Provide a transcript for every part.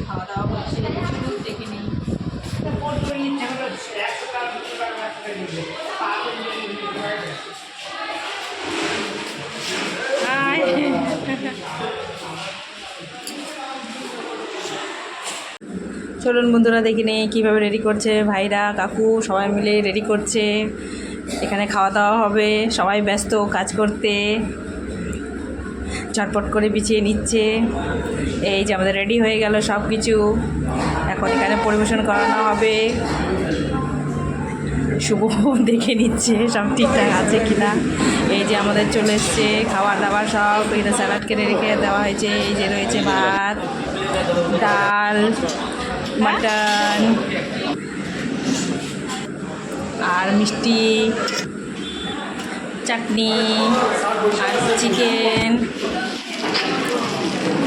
খাওয়া দাওয়া করছে, চলুন দেখে নিই। চলুন বন্ধুরা দেখে নিই কীভাবে রেডি করছে ভাইরা কাকু সবাই মিলে রেডি করছে। এখানে খাওয়া দাওয়া হবে, সবাই ব্যস্ত কাজ করতে, ঝটপট করে বিছিয়ে নিচ্ছে। এই যে আমাদের রেডি হয়ে গেল সব কিছু, এখন এখানে পরিবেশন করানো হবে। শুভ দেখে নিচ্ছে সব ঠিকঠাক আছে কিনা। এই যে আমাদের চলে এসছে খাবার দাবার সব, এটা স্যালাড কেটে রেখে দেওয়া হয়েছে। এই যে রয়েছে ভাত, ডাল, মাটন আর মিষ্টি, চাটনি আর চিকেন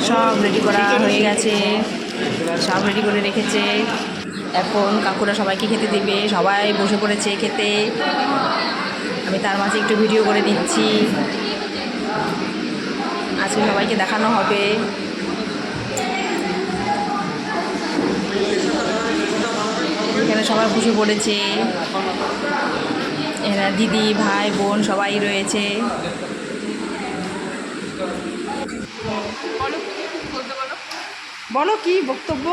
সব রেডি করা হয়ে গেছে, সব রেডি করে রেখেছে। এখন কাকুরা সবাইকে খেতে দিবে, সবাই বসে পড়েছে খেতে। আমি তার মাঝে একটু ভিডিও করে দিচ্ছি, আজকে সবাইকে দেখানো হবে। এখানে সবাই বসে পড়েছে, এরা দিদি ভাই বোন সবাই রয়েছে। বলো কি বক্তব্য?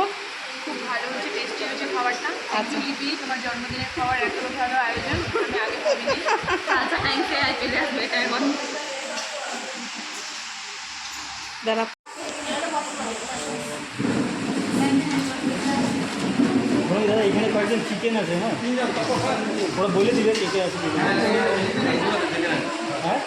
খুব ভালো হচ্ছে, টেস্টি হচ্ছে খাবারটা। আচ্ছা দিদি, তোমার জন্মদিনের খাবার এত ভালো আয়োজন আমি আগে ভাবিনি। আচ্ছা থ্যাংকস, চলে আসবে এখন। দাদা দাদা এখানে কয়েকজন চিকেন আছে, হ্যাঁ ওরা বলে দিবে চিকেন আছে। হ্যাঁ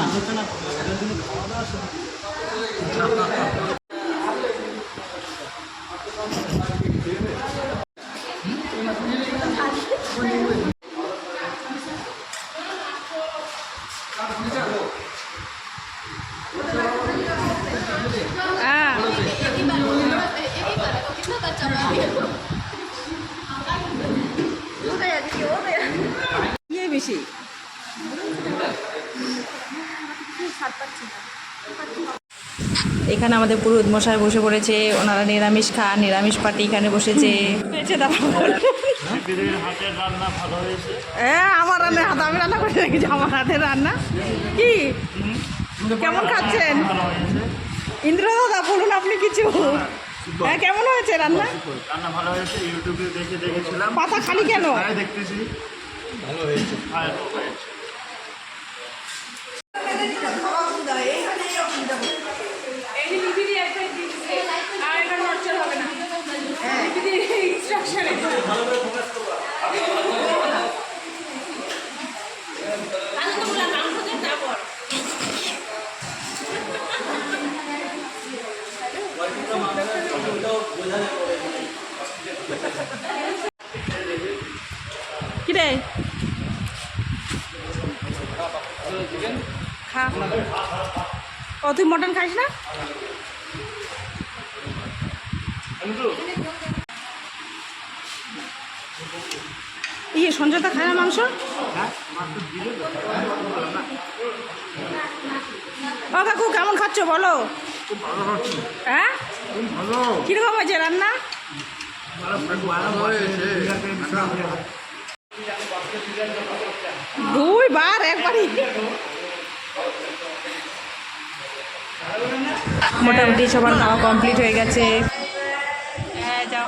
আলোচনা খাওয়া দাওয়া বেশি এখানে আমাদের পুরোহিত মশাই বসে পড়েছে, ওনারা নিরামিষ খান, নিরামিষ পার্টি এখানে বসেছে। আমার রান্না হাত, আমি রান্না করে রেখেছি, আমার হাতের রান্না। কি কেমন খাচ্ছেন ইন্দ্র দাদা, বলুন আপনি কিছু। হ্যাঁ কেমন হয়েছে রান্না? রান্না ভালো হয়েছে, ইউটিউবে দেখে দেখেছিলাম। পাতা খালি কেন? দেখতেছি ভালো হয়েছে। কিরে খা, ও তুই মটন খাইস না? ইয়ে সঞ্জয়টা খায় না মাংস? ও কাকু কেমন খাচ্ছ বলো? হ্যাঁ কিরকম হয়েছে রান্না? দুইবার একবারই। মোটামুটি সবার খাওয়া কমপ্লিট হয়ে গেছে। হ্যাঁ যাও।